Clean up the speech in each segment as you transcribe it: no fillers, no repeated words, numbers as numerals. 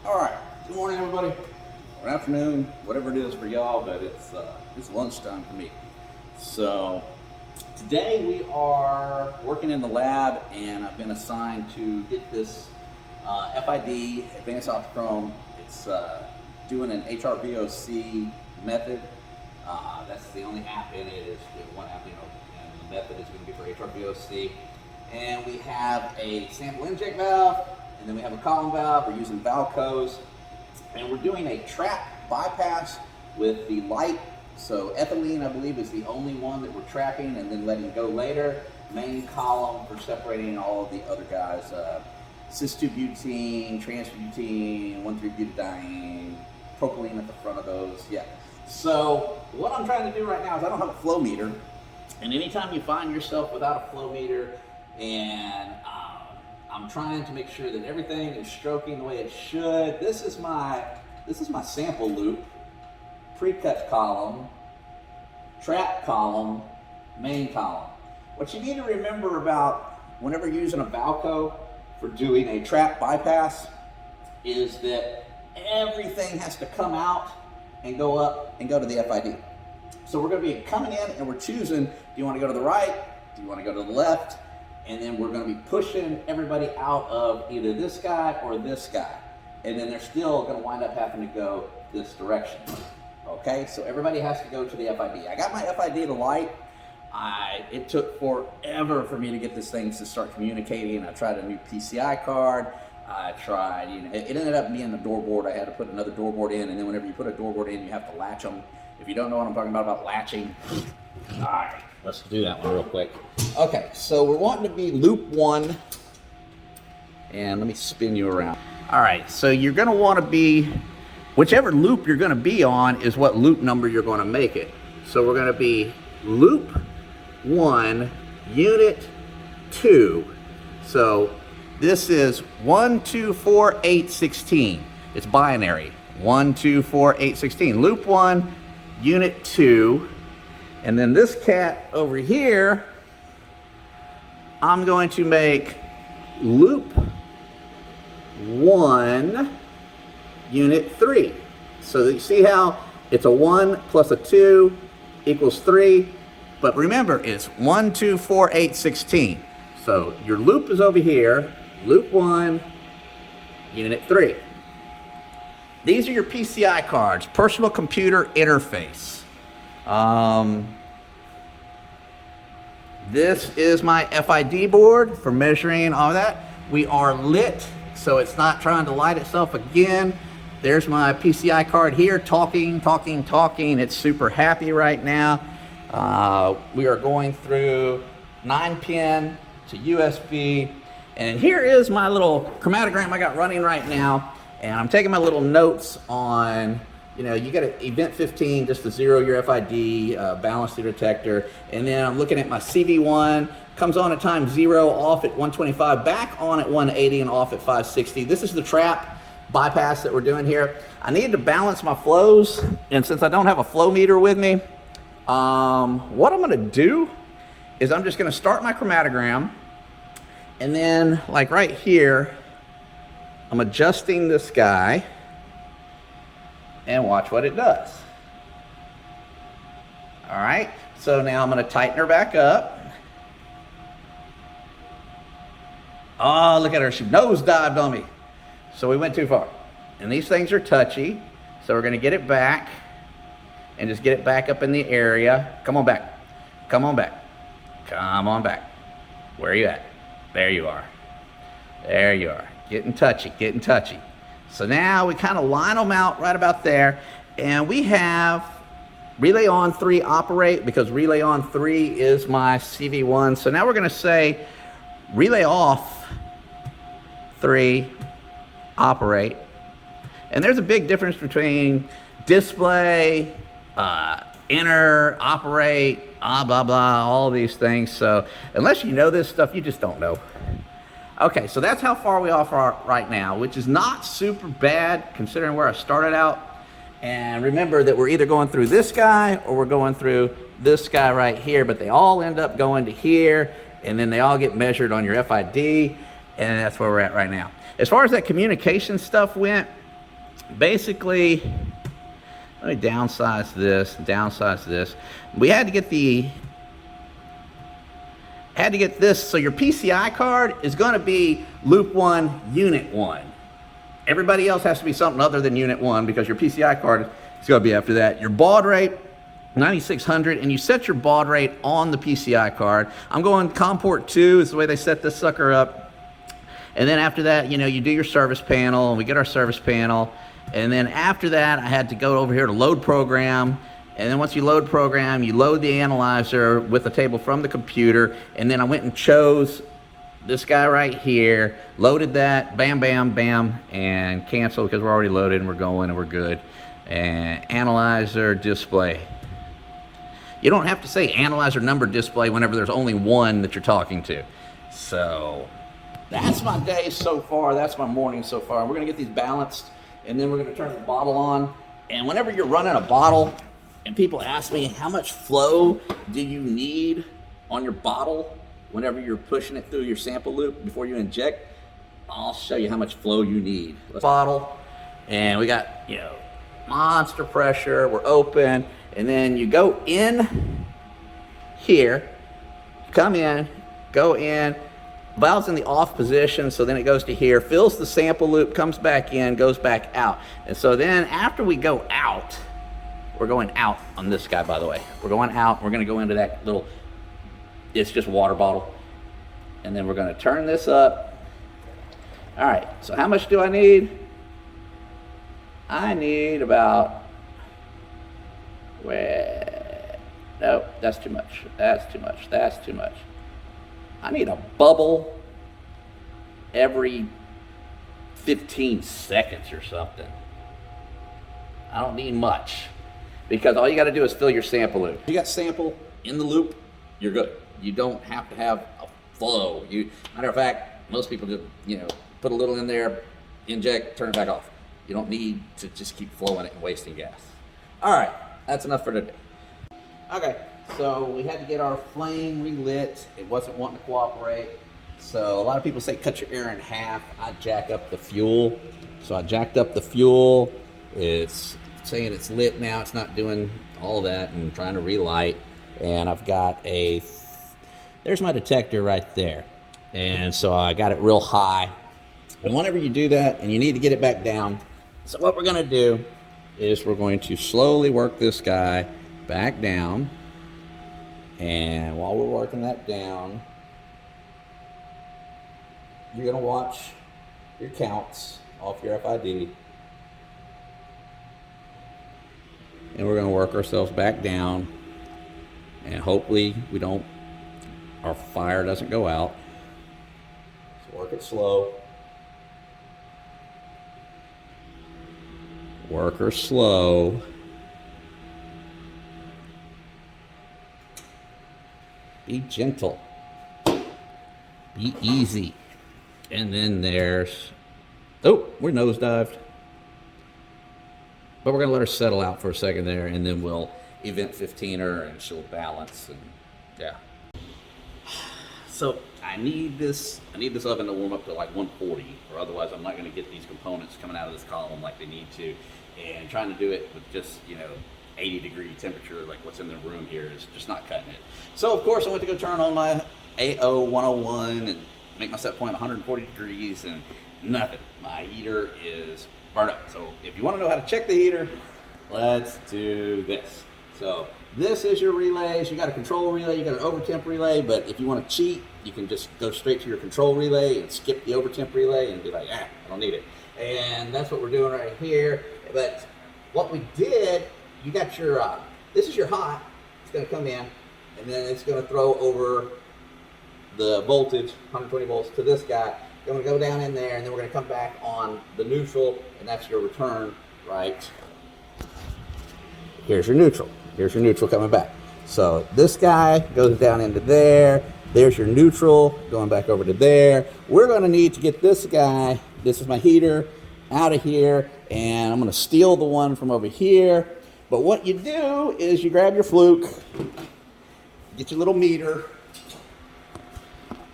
All right. Good morning, everybody. Or afternoon, whatever it is for y'all, but it's lunchtime for me. So today we are working in the lab, and I've been assigned to get this FID Advanced Optichrome. It's doing an HRVOC method. That's the only app in it. Is one app, and the method is going to be for HRVOC. And we have a sample inject valve. And then we have a column valve. We're using valve codes, and we're doing a trap bypass with the light. So ethylene, I believe, is the only one that we're trapping and then letting go later. Main column for separating all of the other guys: cis-2-butene, trans-butene, 1,3-butadiene, propylene at the front of those. Yeah. So what I'm trying to do right now is I don't have a flow meter, and anytime you find yourself without a flow meter and I'm trying to make sure that everything is stroking the way it should. This is my sample loop, pre-cut column, trap column, main column. What you need to remember about whenever you're using a Valco for doing a trap bypass is that everything has to come out and go up and go to the FID. So we're going to be coming in and we're choosing, do you want to go to the right? Do you want to go to the left? And then we're going to be pushing everybody out of either this guy or this guy. And then they're still going to wind up having to go this direction. Okay, so everybody has to go to the FID. I got my FID to light. It took forever for me to get this thing to start communicating. I tried a new PCI card. I tried, it ended up being the door board. I had to put another door board in, and then whenever you put a door board in, you have to latch them. If you don't know what I'm talking about latching, all right, let's do that one real quick. Okay, so we're wanting to be loop 1, and let me spin you around. All right, so you're going to want to be, whichever loop you're going to be on is what loop number you're going to make it. So we're going to be loop 1, unit 2. So this is 1, 2, 4, 8, 16. It's binary. 1, 2, 4, 8, 16. Loop 1, unit 2. And then this cat over here, I'm going to make loop 1, unit 3. So you see how it's a 1 plus a 2 equals 3. But remember, it's 1, 2, 4, 8, 16. So your loop is over here, loop 1, unit 3. These are your PCI cards, personal computer interface. This is my FID board for measuring all that. We are lit, so it's not trying to light itself again. There's my PCI card here, talking. It's super happy right now. We are going through 9-pin to USB. And here is my little chromatogram I got running right now. And I'm taking my little notes on, you got an event 15 just to zero your FID, balance the detector. And then I'm looking at my CV1, comes on at time 0, off at 125, back on at 180 and off at 560. This is the trap bypass that we're doing here. I need to balance my flows. And since I don't have a flow meter with me, what I'm gonna do is I'm just gonna start my chromatogram. And then like right here, I'm adjusting this guy and watch what it does. All right, so now I'm gonna tighten her back up. Oh, look at her, she nosedived on me. So we went too far. And these things are touchy, so we're gonna get it back and just get it back up in the area. Come on back, come on back, come on back. Where are you at? There you are. There you are. Getting touchy. So now we kind of line them out right about there. And we have relay on 3 operate, because relay on 3 is my CV1. So now we're going to say relay off 3 operate. And there's a big difference between display, enter, operate, blah, blah, all these things. So unless you know this stuff, you just don't know. Okay, so that's how far we are right now, which is not super bad considering where I started out. And remember that we're either going through this guy or we're going through this guy right here, but they all end up going to here, and then they all get measured on your FID, and that's where we're at right now. As far as that communication stuff went, basically, let me downsize this. We had to get this, so your PCI card is going to be loop 1, unit 1. Everybody else has to be something other than unit 1 because your PCI card is going to be after that. Your baud rate, 9600, and you set your baud rate on the PCI card. I'm going COM port 2 is the way they set this sucker up. And then after that, you know, you do your service panel, and we get our service panel. And then after that, I had to go over here to load program. And then once you load program, you load the analyzer with the table from the computer. And then I went and chose this guy right here, loaded that, bam, bam, bam, and cancel because we're already loaded and we're going and we're good. And analyzer display. You don't have to say analyzer number display whenever there's only one that you're talking to. So that's my day so far. That's my morning so far. We're going to get these balanced, and then we're going to turn the bottle on. And whenever you're running a bottle, and people ask me, how much flow do you need on your bottle whenever you're pushing it through your sample loop before you inject, I'll show you how much flow you need. Bottle, and we got, you know, monster pressure. We're open, and then you go in here, come in, go in. Valve's in the off position, so then it goes to here, fills the sample loop, comes back in, goes back out. And so then after we go out, we're going out on this guy, by the way. We're going out, we're gonna go into that little, it's just a water bottle. And then we're gonna turn this up. All right, so how much do I need? I need about, well, nope, that's too much. That's too much, that's too much. I need a bubble every 15 seconds or something. I don't need much because all you got to do is fill your sample loop. If you got sample in the loop, you're good. You don't have to have a flow. Matter of fact, most people just, you know, put a little in there, inject, turn it back off. You don't need to just keep flowing it and wasting gas. All right, that's enough for today. Okay. So we had to get our flame relit. It wasn't wanting to cooperate. So a lot of people say cut your air in half. I jack up the fuel. So I jacked up the fuel. It's saying it's lit now. It's not doing all that and trying to relight. And I've got there's my detector right there. And so I got it real high. And whenever you do that and you need to get it back down, so what we're gonna do is we're going to slowly work this guy back down. And while we're working that down, you're going to watch your counts off your FID. And we're going to work ourselves back down. And hopefully our fire doesn't go out. So work it slow. Work her slow. Be gentle. Be easy. And then there's, oh, we're nosedived. But we're going to let her settle out for a second there, and then we'll event 15 her, and she'll balance, and yeah. So I need this oven to warm up to like 140, or otherwise I'm not going to get these components coming out of this column like they need to. And trying to do it with just, you know, 80-degree temperature, like what's in the room here, is just not cutting it. So of course I went to go turn on my AO 101 and make my set point 140 degrees, and nothing. My heater is burnt up. So if you want to know how to check the heater, let's do this. So this is your relays. You got a control relay, you got an over temp relay, but if you want to cheat, you can just go straight to your control relay and skip the over temp relay and be like, I don't need it. And that's what we're doing right here. But what we did, you got your, this is your hot, it's going to come in, and then it's going to throw over the voltage, 120 volts, to this guy. Then we're going to go down in there, and then we're going to come back on the neutral, and that's your return, right? Here's your neutral. Here's your neutral coming back. So this guy goes down into there. There's your neutral going back over to there. We're going to need to get this guy, this is my heater, out of here, and I'm going to steal the one from over here. But what you do is you grab your fluke, get your little meter,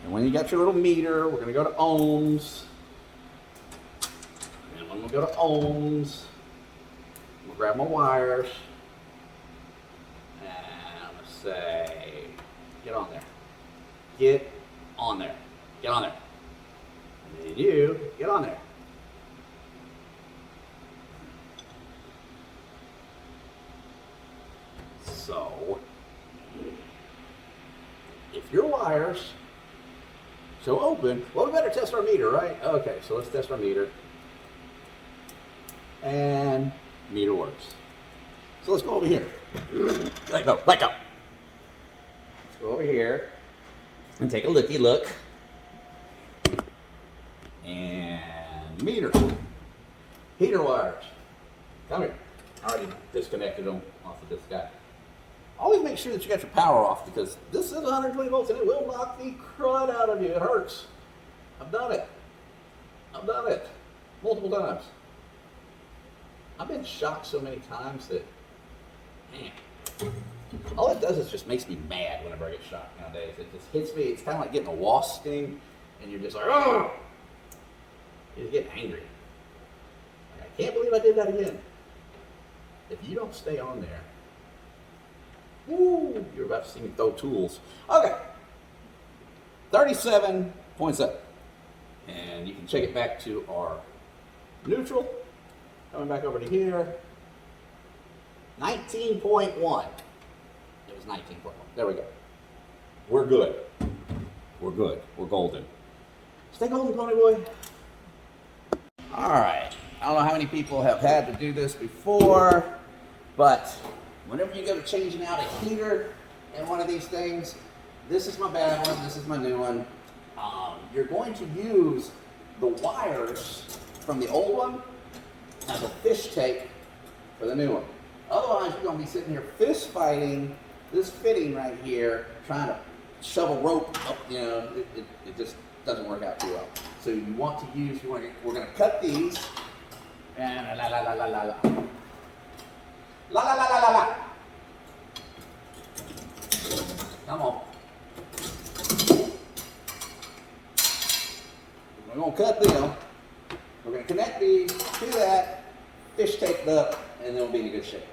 and when you got your little meter, we're going to go to ohms. And I'm going to we go to ohms. We'll grab my wires. And I'm going to say, get on there. Get on there. Get on there. And then you, get on there. So, if your wires show open, well, we better test our meter, right? Okay, so let's test our meter. And meter works. So let's go over here. Let go, let go. Let's go over here and take a looky look. And meter. Heater wires. Come here. I already disconnected them off of this guy. Always make sure that you got your power off because this is 120 volts and it will knock the crud out of you. It hurts. I've done it. I've done it multiple times. I've been shocked so many times that, man, all it does is just makes me mad whenever I get shocked nowadays. It just hits me. It's kind of like getting a wasp sting and you're just like, oh! You just get angry. Like, I can't believe I did that again. If you don't stay on there, woo, you're about to see me throw tools. Okay, 37.7. And you can check it back to our neutral. Coming back over to here, 19.1. It was 19.1. There we go. We're good. We're good. We're golden. Stay golden, pony boy. All right. I don't know how many people have had to do this before, but whenever you go to changing out a heater in one of these things, this is my bad one, this is my new one. You're going to use the wires from the old one as a fish tape for the new one. Otherwise, you're going to be sitting here fist fighting this fitting right here, trying to shove a rope up, you know, it just doesn't work out too well. So you want to use, we're going to cut these, and la la la la la la. La la la la la la. Come on. We're going to cut them. We're going to connect these to that, fish taped up, and then we'll be in good shape.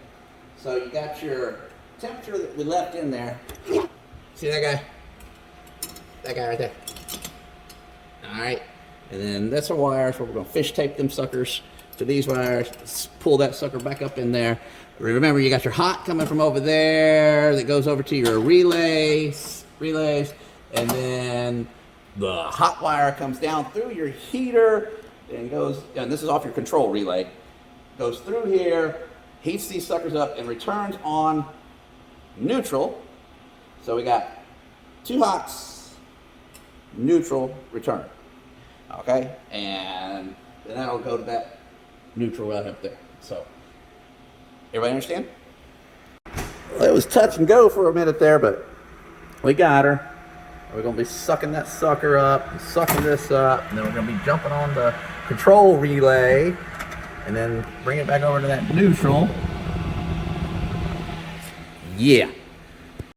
So you got your temperature that we left in there. See that guy? That guy right there. All right. And then that's our wires where we're going to fish tape them suckers to these wires. Let's pull that sucker back up in there. Remember, you got your hot coming from over there that goes over to your relays, and then the hot wire comes down through your heater and goes, and this is off your control relay, goes through here, heats these suckers up, and returns on neutral. So we got two hots, neutral, return. Okay, and then that'll go to that neutral right up there. So, everybody understand? Well, it was touch and go for a minute there, but we got her. We're going to be sucking that sucker up, sucking this up, and then we're going to be jumping on the control relay, and then bring it back over to that neutral. Yeah.